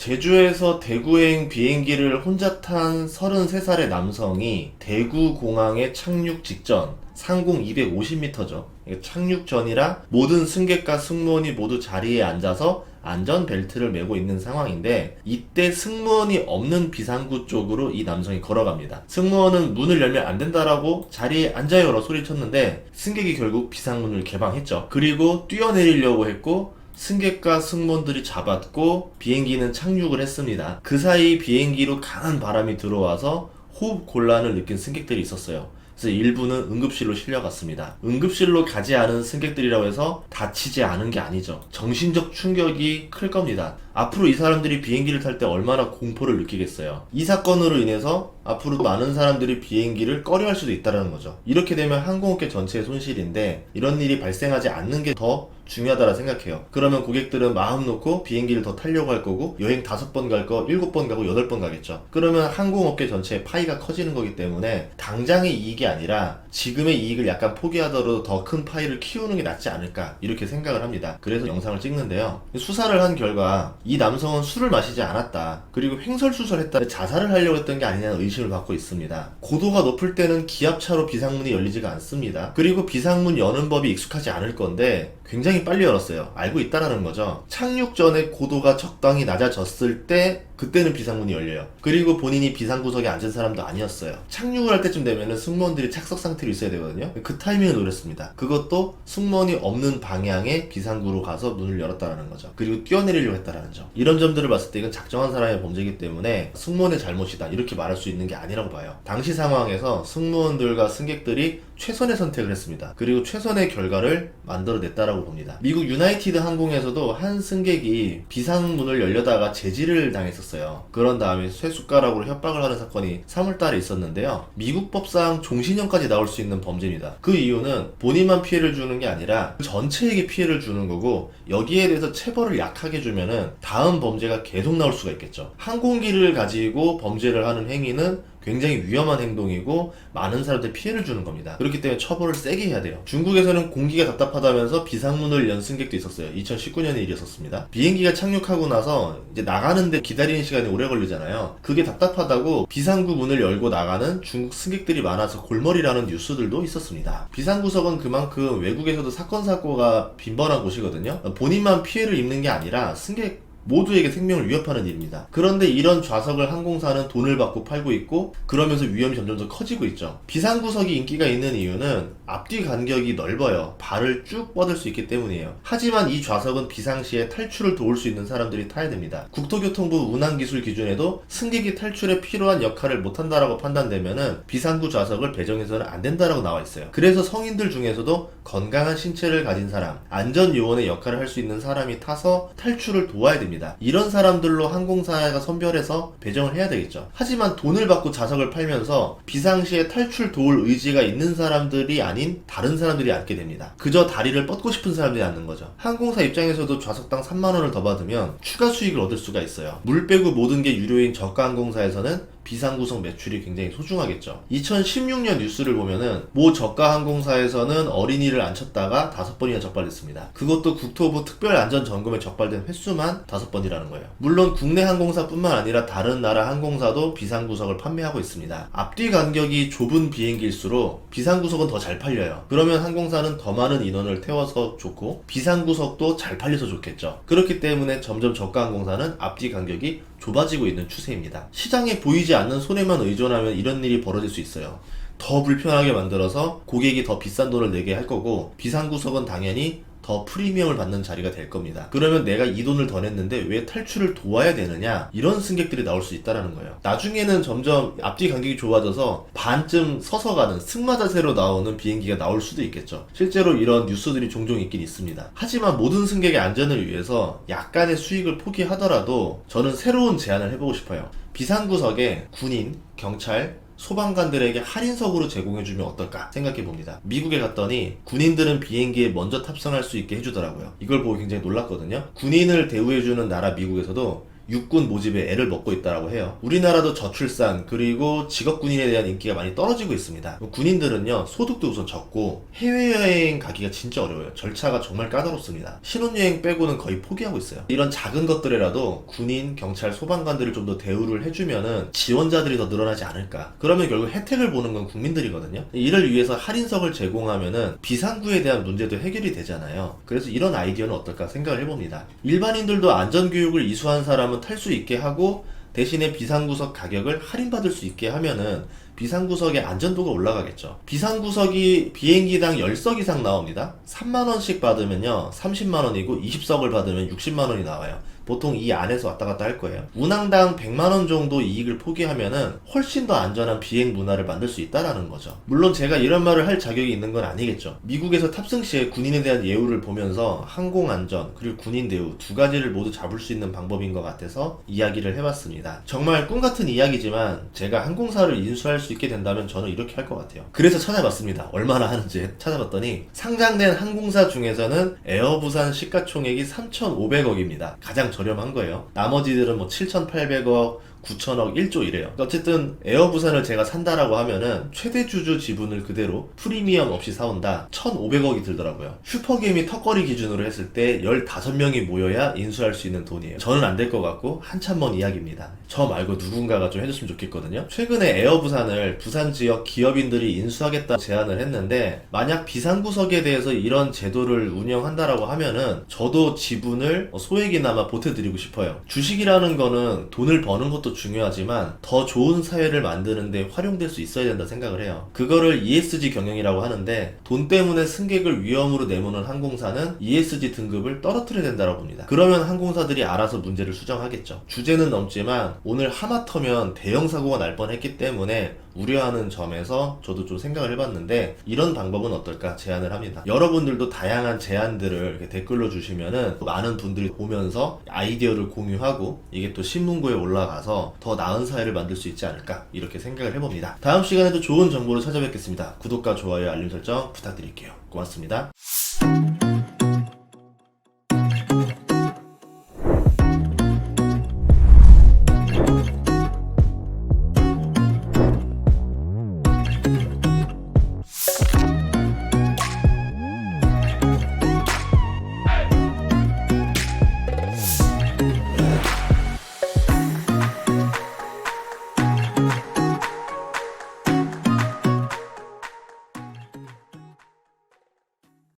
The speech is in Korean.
제주에서 대구행 비행기를 혼자 탄 33살의 남성이 대구 공항에 착륙 직전 상공 250m죠. 착륙 전이라 모든 승객과 승무원이 모두 자리에 앉아서 안전벨트를 메고 있는 상황인데, 이때 승무원이 없는 비상구 쪽으로 이 남성이 걸어갑니다. 승무원은 문을 열면 안 된다라고 자리에 앉아요라 소리쳤는데 승객이 결국 비상문을 개방했죠. 그리고 뛰어내리려고 했고 승객과 승무원들이 잡았고 비행기는 착륙을 했습니다. 그 사이 비행기로 강한 바람이 들어와서 호흡 곤란을 느낀 승객들이 있었어요. 그래서 일부는 응급실로 실려갔습니다. 응급실로 가지 않은 승객들이라고 해서 다치지 않은 게 아니죠. 정신적 충격이 클 겁니다. 앞으로 이 사람들이 비행기를 탈 때 얼마나 공포를 느끼겠어요. 이 사건으로 인해서 앞으로 많은 사람들이 비행기를 꺼려할 수도 있다는 거죠. 이렇게 되면 항공업계 전체의 손실인데, 이런 일이 발생하지 않는 게 더 중요하다고 생각해요. 그러면 고객들은 마음 놓고 비행기를 더 타려고 할 거고, 여행 5번 갈 거 7번 가고 8번 가겠죠. 그러면 항공업계 전체의 파이가 커지는 거기 때문에 당장의 이익이 아니라 지금의 이익을 약간 포기하더라도 더 큰 파이를 키우는 게 낫지 않을까, 이렇게 생각을 합니다. 그래서 영상을 찍는데요. 수사를 한 결과 이 남성은 술을 마시지 않았다, 그리고 횡설수설했다, 자살을 하려고 했던 게 아니냐는 의심을 받고 있습니다. 고도가 높을 때는 기압차로 비상문이 열리지가 않습니다. 그리고 비상문 여는 법이 익숙하지 않을 건데 굉장히 빨리 열었어요. 알고 있다라는 거죠. 착륙 전에 고도가 적당히 낮아졌을 때 그때는 비상문이 열려요. 그리고 본인이 비상구석에 앉은 사람도 아니었어요. 착륙을 할 때쯤 되면은 승무원들이 착석 상태로 있어야 되거든요. 그 타이밍을 노렸습니다. 그것도 승무원이 없는 방향에 비상구로 가서 문을 열었다라는 거죠. 그리고 뛰어내리려고 했다라는 점. 이런 점들을 봤을 때 이건 작정한 사람의 범죄이기 때문에 승무원의 잘못이다, 이렇게 말할 수 있는 게 아니라고 봐요. 당시 상황에서 승무원들과 승객들이 최선의 선택을 했습니다. 그리고 최선의 결과를 만들어냈다라고 봅니다. 미국 유나이티드 항공에서도 한 승객이 비상문을 열려다가 제지를 당했었어요. 그런 다음에 쇠숟가락으로 협박을 하는 사건이 3월달에 있었는데요. 미국 법상 종신형까지 나올 수 있는 범죄입니다. 그 이유는 본인만 피해를 주는 게 아니라 전체에게 피해를 주는 거고, 여기에 대해서 체벌을 약하게 주면은 다음 범죄가 계속 나올 수가 있겠죠. 항공기를 가지고 범죄를 하는 행위는 굉장히 위험한 행동이고 많은 사람들 피해를 주는 겁니다. 그렇기 때문에 처벌을 세게 해야 돼요. 중국에서는 공기가 답답하다면서 비상문을 연 승객도 있었어요. 2019년에 일이었었습니다. 비행기가 착륙하고 나서 이제 나가는데 기다리는 시간이 오래 걸리잖아요. 그게 답답하다고 비상구 문을 열고 나가는 중국 승객들이 많아서 골머리라는 뉴스들도 있었습니다. 비상구석은 그만큼 외국에서도 사건 사고가 빈번한 곳이거든요. 본인만 피해를 입는 게 아니라 승객 모두에게 생명을 위협하는 일입니다. 그런데 이런 좌석을 항공사는 돈을 받고 팔고 있고, 그러면서 위험이 점점 더 커지고 있죠. 비상구석이 인기가 있는 이유는 앞뒤 간격이 넓어요. 발을 쭉 뻗을 수 있기 때문이에요. 하지만 이 좌석은 비상시에 탈출을 도울 수 있는 사람들이 타야 됩니다. 국토교통부 운항기술 기준에도 승객이 탈출에 필요한 역할을 못한다라고 판단되면은 비상구 좌석을 배정해서는 안 된다라고 나와 있어요. 그래서 성인들 중에서도 건강한 신체를 가진 사람, 안전요원의 역할을 할 수 있는 사람이 타서 탈출을 도와야 됩니다. 이런 사람들로 항공사가 선별해서 배정을 해야 되겠죠. 하지만 돈을 받고 좌석을 팔면서 비상시에 탈출 도울 의지가 있는 사람들이 아닌 다른 사람들이 앉게 됩니다. 그저 다리를 뻗고 싶은 사람들이 앉는 거죠. 항공사 입장에서도 좌석당 3만원을 더 받으면 추가 수익을 얻을 수가 있어요. 물 빼고 모든 게 유료인 저가 항공사에서는 비상구석 매출이 굉장히 소중하겠죠. 2016년 뉴스를 보면은 모 저가 항공사에서는 어린이를 앉혔다가 5번이나 적발됐습니다. 그것도 국토부 특별안전점검에 적발된 횟수만 5번이라는 거예요. 물론 국내 항공사뿐만 아니라 다른 나라 항공사도 비상구석을 판매하고 있습니다. 앞뒤 간격이 좁은 비행기일수록 비상구석은 더 잘 팔려요. 그러면 항공사는 더 많은 인원을 태워서 좋고 비상구석도 잘 팔려서 좋겠죠. 그렇기 때문에 점점 저가 항공사는 앞뒤 간격이 좁아지고 있는 추세입니다. 시장에 보이지 않는 손해만 의존하면 이런 일이 벌어질 수 있어요. 더 불편하게 만들어서 고객이 더 비싼 돈을 내게 할 거고, 비상구석은 당연히 더 프리미엄을 받는 자리가 될 겁니다. 그러면 내가 이 돈을 더 냈는데 왜 탈출을 도와야 되느냐, 이런 승객들이 나올 수 있다는 거예요. 나중에는 점점 앞뒤 간격이 좁아져서 반쯤 서서 가는 승마 자세로 나오는 비행기가 나올 수도 있겠죠. 실제로 이런 뉴스들이 종종 있긴 있습니다. 하지만 모든 승객의 안전을 위해서 약간의 수익을 포기하더라도 저는 새로운 제안을 해보고 싶어요. 비상구석에 군인, 경찰, 소방관들에게 할인석으로 제공해주면 어떨까 생각해봅니다. 미국에 갔더니 군인들은 비행기에 먼저 탑승할 수 있게 해주더라고요. 이걸 보고 굉장히 놀랐거든요. 군인을 대우해주는 나라 미국에서도 육군 모집에 애를 먹고 있다고 해요. 우리나라도 저출산 그리고 직업군인에 대한 인기가 많이 떨어지고 있습니다. 군인들은요 소득도 우선 적고 해외여행 가기가 진짜 어려워요. 절차가 정말 까다롭습니다. 신혼여행 빼고는 거의 포기하고 있어요. 이런 작은 것들이라도 군인, 경찰, 소방관들을 좀 더 대우를 해주면은 지원자들이 더 늘어나지 않을까. 그러면 결국 혜택을 보는 건 국민들이거든요. 이를 위해서 할인석을 제공하면은 비상구에 대한 문제도 해결이 되잖아요. 그래서 이런 아이디어는 어떨까 생각을 해봅니다. 일반인들도 안전교육을 이수한 사람은 탈 수 있게 하고 대신에 비상구석 가격을 할인받을 수 있게 하면은 비상구석의 안전도가 올라가겠죠. 비상구석이 비행기당 10석 이상 나옵니다. 3만원씩 받으면요 30만원이고 20석을 받으면 60만원이 나와요. 보통 이 안에서 왔다 갔다 할 거예요. 운항당 100만원 정도 이익을 포기하면은 훨씬 더 안전한 비행 문화를 만들 수 있다라는 거죠. 물론 제가 이런 말을 할 자격이 있는 건 아니겠죠. 미국에서 탑승 시에 군인에 대한 예우를 보면서 항공안전 그리고 군인 대우 두 가지를 모두 잡을 수 있는 방법인 것 같아서 이야기를 해봤습니다. 정말 꿈같은 이야기지만 제가 항공사를 인수할 수 있게 된다면 저는 이렇게 할 것 같아요. 그래서 찾아봤습니다. 얼마나 하는지 찾아봤더니 상장된 항공사 중에서는 에어부산 시가총액이 3,500억입니다. 가장 저렴한 거예요. 나머지들은 뭐 7,800억, 9천억, 1조 이래요. 어쨌든 에어부산을 제가 산다라고 하면은 최대 주주 지분을 그대로 프리미엄 없이 사온다. 1,500억이 들더라고요. 슈퍼게임이 턱걸이 기준으로 했을 때 15명이 모여야 인수할 수 있는 돈이에요. 저는 안 될 것 같고 한참 먼 이야기입니다. 저 말고 누군가가 좀 해줬으면 좋겠거든요. 최근에 에어부산을 부산 지역 기업인들이 인수하겠다 제안을 했는데 만약 비상구석에 대해서 이런 제도를 운영한다라고 하면은 저도 지분을 소액이나마 보태드리고 싶어요. 주식이라는 거는 돈을 버는 것도 중요하지만 더 좋은 사회를 만드는 데 활용될 수 있어야 된다 생각을 해요. 그거를 ESG 경영이라고 하는데 돈 때문에 승객을 위험으로 내모는 항공사는 ESG 등급을 떨어뜨려야 된다고 봅니다. 그러면 항공사들이 알아서 문제를 수정하겠죠. 주제는 넘지만 오늘 하마터면 대형 사고가 날 뻔했기 때문에 우려하는 점에서 저도 좀 생각을 해봤는데 이런 방법은 어떨까 제안을 합니다. 여러분들도 다양한 제안들을 이렇게 댓글로 주시면은 많은 분들이 보면서 아이디어를 공유하고 이게 또 신문고에 올라가서 더 나은 사회를 만들 수 있지 않을까 이렇게 생각을 해봅니다. 다음 시간에도 좋은 정보로 찾아뵙겠습니다. 구독과 좋아요 알림 설정 부탁드릴게요. 고맙습니다.